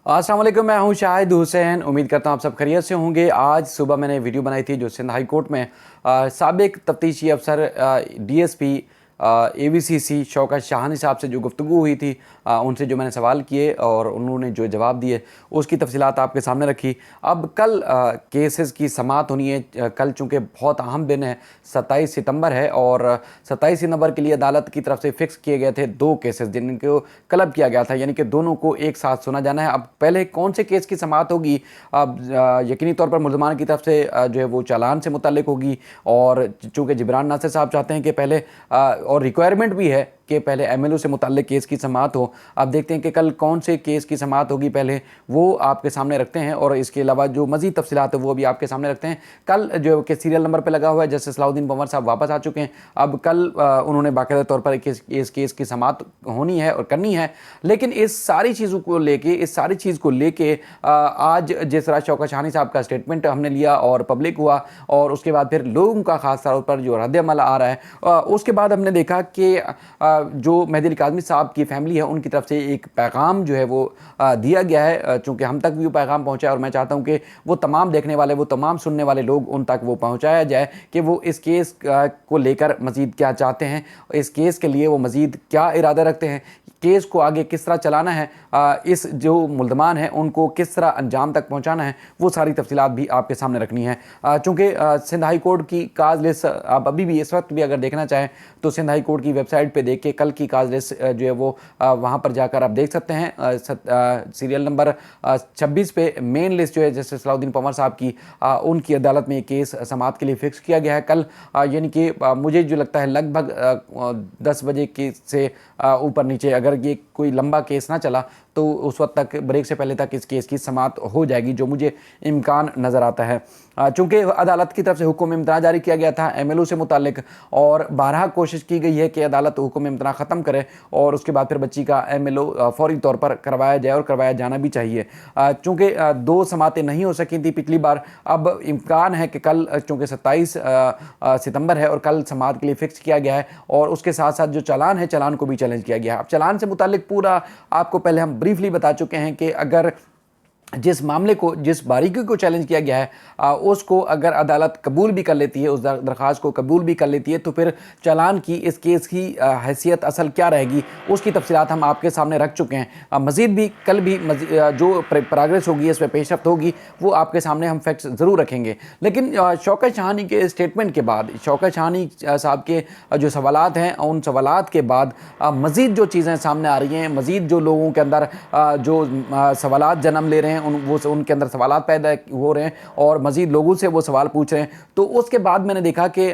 अस्सलाम वालेकुम, मैं हूं शाहिद हुसैन। उम्मीद करता हूं आप सब खैरियत से होंगे। आज सुबह मैंने वीडियो बनाई थी जो सिंध हाई कोर्ट में साबिक तफ्तीशी अफसर डीएसपी एवीसीसी शौकत शाहानी साहब से जो गुफ्तगू हुई थी, उनसे जो मैंने सवाल किए और उन्होंने जो जवाब दिए उसकी तफसीलात आपके सामने रखी। अब कल केसेस की समाअत होनी है। कल चूँकि बहुत अहम दिन है, 27 सितंबर है और 27 सितंबर के लिए अदालत की तरफ से फिक्स किए गए थे 2 केसेस जिनको क्लब किया गया था, यानी कि दोनों को एक साथ सुना जाना है। अब पहले कौन से केस की समाअत होगी? अब यकीनी तौर पर मुल्ज़मान की तरफ से जो है वो चालान से मुतल्लिक होगी, और चूँकि जिब्रान नासिर साहब चाहते हैं कि पहले और रिक्वायरमेंट भी है कि पहले एमएलओ से मुतल्लिक केस की समाअत हो। अब देखते हैं कि कल कौन से केस की समाअत होगी, पहले वो आपके सामने रखते हैं और इसके अलावा जो मज़ीद तफसीलात है वो भी आपके सामने रखते हैं। कल जो कि सीरियल नंबर पे लगा हुआ है, जस्टिस सलाउद्दीन पंवर साहब वापस आ चुके हैं। अब कल उन्होंने बाकायदा तौर पर इस केस की समाअत होनी है और करनी है। लेकिन इस सारी चीज़ों को लेके, इस सारी चीज़ को लेके आज जिस तरह शौकत शाहानी साहब का स्टेटमेंट हमने लिया और पब्लिक हुआ, और उसके बाद फिर लोगों का ख़ास तौर पर जो रद्द-ए-अमल आ रहा है, उसके बाद हमने देखा कि जो मेहदी अली काज़मी साहब की फैमिली है उनकी तरफ से एक पैगाम जो है वो दिया गया है। चूँकि हम तक भी वो पैगाम पहुँचा है और मैं चाहता हूँ कि वो तमाम देखने वाले, वो तमाम सुनने वाले लोग, उन तक वो पहुँचाया जाए कि वो इस केस को लेकर मज़ीद क्या चाहते हैं, इस केस के लिए वो मज़ीद क्या इरादा रखते हैं, केस को आगे किस तरह चलाना है, इस जो मुल्ज़मान हैं उनको किस तरह अंजाम तक पहुँचाना है, वो सारी तफसीलात भी आपके सामने रखनी है। चूँकि सिंध हाई कोर्ट की काज लिस्ट आप अभी भी इस वक्त भी अगर देखना चाहें तो सिंध हाई कोर्ट की वेबसाइट पे देख के कल की काज लिस्ट जो है वो वहाँ पर जाकर आप देख सकते हैं। सीरियल नंबर 26 पे मेन लिस्ट जो है जस्टिस सलाउद्दीन पंवर साहब की, उनकी अदालत में केस समाअत के लिए फ़िक्स किया गया है कल। यानी कि मुझे जो लगता है लगभग 10 बजे के से ऊपर नीचे अगर ये कोई लंबा केस ना चला तो उस वक्त तक, ब्रेक से पहले तक इस केस की समाअत हो जाएगी, जो मुझे इम्कान नज़र आता है। चूँकि अदालत की तरफ से हुक्म इम्तना जारी किया गया था एमएलओ से मुतालिक, और 12 कोशिश की गई है कि अदालत हुक्म इम्तना ख़त्म करे और उसके बाद फिर बच्ची का एमएलओ फौरी तौर पर करवाया जाए और करवाया जाना भी चाहिए। चूँकि 2 समातें नहीं हो सकी थी पिछली बार, अब इम्कान है कि कल, चूँकि 27 सितंबर है और कल समाअत के लिए फ़िक्स किया गया है, और उसके साथ साथ जो चालान है, चालान को भी चैलेंज किया गया है। अब चालान से मुतालिक पूरा आपको पहले हम ब्रीफली बता चुके हैं कि अगर जिस मामले को, जिस बारीकी को चैलेंज किया गया है, उसको अगर अदालत कबूल भी कर लेती है, उस दरख्वास्त को कबूल भी कर लेती है, तो फिर चालान की, इस केस की हैसियत असल क्या रहेगी, उसकी तफसीलात हम आपके सामने रख चुके हैं। मज़ीद भी कल भी जो प्रोग्रेस होगी, इस पर पेशरफ्त होगी, वो आपके सामने हम फैक्ट्स ज़रूर रखेंगे। लेकिन शौकत शाहानी के स्टेटमेंट के बाद, शौकत शाहानी साहब के जो सवालात हैं, उन सवालात के बाद मज़ीद जो चीज़ें सामने आ रही हैं, मज़ीद जो लोगों के अंदर जो सवालात जन्म ले रहे हैं, उनके अंदर सवालात पैदा हो रहे हैं और मज़ीद लोगों से वो सवाल पूछ रहे हैं। तो उसके बाद मैंने देखा कि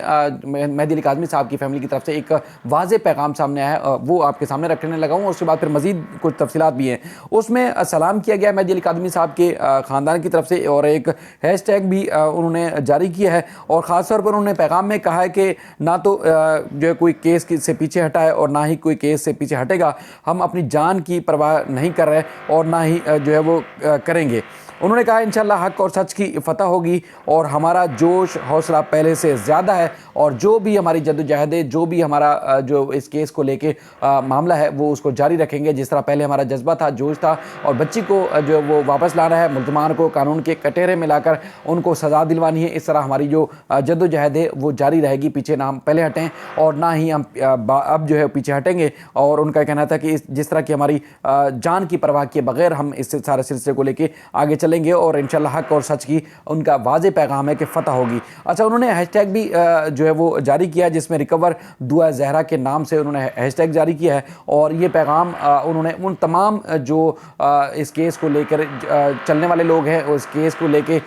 मेहदी अली काज़मी साहब की फैमिली की तरफ से एक वाज़े पैगाम सामने आया है, वो आपके सामने रखने लगा हूँ। उसके बाद फिर मज़ीद कुछ तफसीलात भी हैं। उसमें सलाम किया गया मेहदी अली काज़मी साहब के ख़ानदान की तरफ से, और एक हैशटैग भी उन्होंने जारी किया है, और ख़ास तौर पर उन्होंने पैगाम में कहा है कि ना तो जो है कोई केस से पीछे हटा है और ना ही कोई केस से पीछे हटेगा। हम अपनी जान की परवाह नहीं कर रहे और ना ही जो है वो करेंगे। उन्होंने कहा इंशाल्लाह हक़ और सच की फतह होगी और हमारा जोश हौसला पहले से ज़्यादा है, और जो भी हमारी जद्दोजहद है, जो भी हमारा जो इस केस को लेके मामला है, वो उसको जारी रखेंगे। जिस तरह पहले हमारा जज्बा था, जोश था, और बच्ची को जो वो वापस लाना है, मुल्ज़मान को कानून के कटहरे में लाकर उनको सज़ा दिलवानी है, इस तरह हमारी जो जद्दोजहद है वो जारी रहेगी। पीछे ना हम पहले हटें और ना ही हम अब जो है पीछे हटेंगे। और उनका कहना था कि जिस तरह की हमारी जान की परवाह किए बगैर हम इस सारे सिलसिले को लेके आगे चलेंगे, और इंशाल्लाह हक़ और सच की उनका वाज़े पैगाम है कि फ़तह होगी। अच्छा, उन्होंने हैशटैग भी जो है वो जारी किया, जिसमें रिकवर दुआ ज़हरा के नाम से उन्होंने हैशटैग जारी किया है, और ये पैगाम उन्होंने उन तमाम जो इस केस को लेकर चलने वाले लोग हैं, उस केस को लेके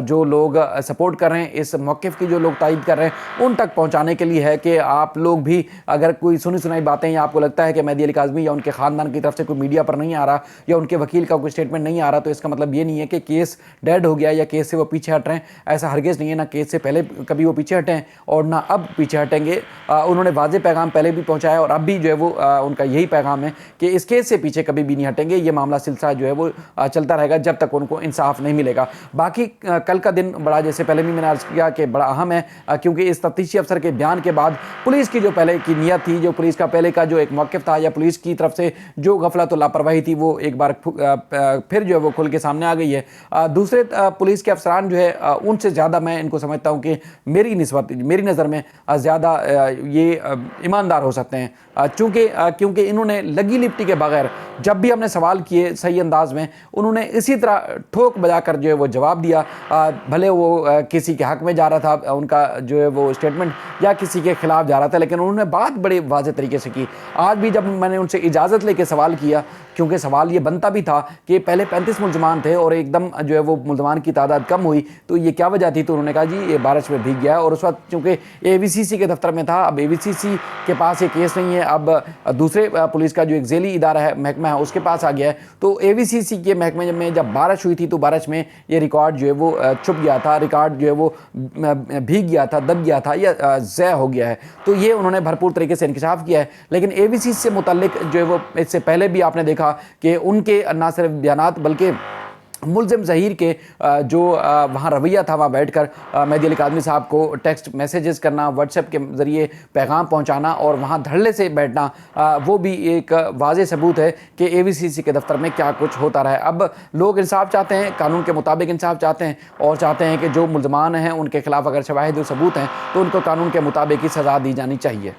जो लोग सपोर्ट कर रहे हैं, इस मौक़िफ़ की जो लोग तायद कर रहे हैं, उन तक पहुँचाने के लिए है कि आप लोग भी अगर कोई सुनी सुनाई बातें या आपको लगता है कि मेहदी अली काज़मी या उनके ख़ानदान की तरफ से कोई मीडिया पर नहीं आ रहा या उनके वकील का कोई स्टेटमेंट नहीं आ रहा, तो इसका मतलब मतलब ये नहीं है कि केस डेड हो गया या केस से वो पीछे हट रहे हैं, ऐसा हरगिज़ नहीं है। ना केस से पहले कभी वो पीछे हटे हैं और ना अब पीछे हटेंगे। उन्होंने वाज़ेह पैगाम पहले भी पहुँचाया और अब भी जो है वो उनका यही पैगाम है कि इस केस से पीछे कभी भी नहीं हटेंगे। ये मामला सिलसिला जो है वो चलता रहेगा जब तक उनको इंसाफ नहीं मिलेगा। बाकी कल का दिन बड़ा, जैसे पहले भी मैंने अर्ज़ किया कि बड़ा अहम है, क्योंकि इस तफ्तीशी अफसर के बयान के बाद पुलिस की जो पहले की नीयत थी, जो पुलिस का पहले का जो एक मौक़िफ़ था या पुलिस की तरफ से जो गफलत और लापरवाही थी, वो एक बार फिर जो है वो खुल के सामने आ गई है। दूसरे पुलिस के अफसरान जो है उनसे ज़्यादा मैं इनको समझता हूँ कि मेरी नज़र में ज़्यादा ये ईमानदार हो सकते हैं, क्योंकि इन्होंने लगी लिपटी के बगैर जब भी हमने सवाल किए सही अंदाज में, उन्होंने इसी तरह ठोक बजा कर जो है वो जवाब दिया। भले वो किसी के हक़ में जा रहा था उनका जो है वो स्टेटमेंट, या किसी के खिलाफ जा रहा था, लेकिन उन्होंने बात बड़े वाज़ेह तरीके से की। आज भी जब मैंने उनसे इजाज़त लेके सवाल किया, क्योंकि सवाल ये बनता भी था कि पहले 35 मुलजमान थे और एकदम जो है वो मुलजमान की तादाद कम हुई, तो ये क्या वजह थी? तो उन्होंने कहा जी ये बारिश में भीग गया है। और उस वक्त चूँकि AVCC के दफ्तर में था, अब AVCC के पास ये केस नहीं है, अब दूसरे पुलिस का जो एक झेली इदारा है, महकमा है, उसके पास आ गया है। तो AVCC के महकमे में जब बारिश हुई थी तो बारिश में ये रिकॉर्ड जो है वो छुप गया था, रिकॉर्ड जो है वो भीग गया था, दब गया था या ज़ाया हो गया है। तो ये उन्होंने भरपूर तरीके से इंकशाफ किया है। लेकिन AVCC से मुतल्लिक जो है वो इससे पहले भी आपने देखा कि उनके ना सिर्फ बयानात बल्कि मुल्ज़िम ज़हीर के जो वहाँ रवैया था, वहाँ बैठकर मेहदी अली काज़मी साहब को टेक्स्ट मैसेजेस करना, व्हाट्सएप के ज़रिए पैगाम पहुँचाना और वहाँ धड़ल्ले से बैठना, वो भी एक वाज़ेह सबूत है कि AVCC के दफ्तर में क्या कुछ होता रहा है। अब लोग इंसाफ चाहते हैं, कानून के मुताबिक इंसाफ चाहते हैं और चाहते हैं कि जो मुल्ज़मान हैं उनके खिलाफ़ अगर शवाहिद और सबूत हैं तो उनको कानून के मुताबिक ही सज़ा दी जानी चाहिए।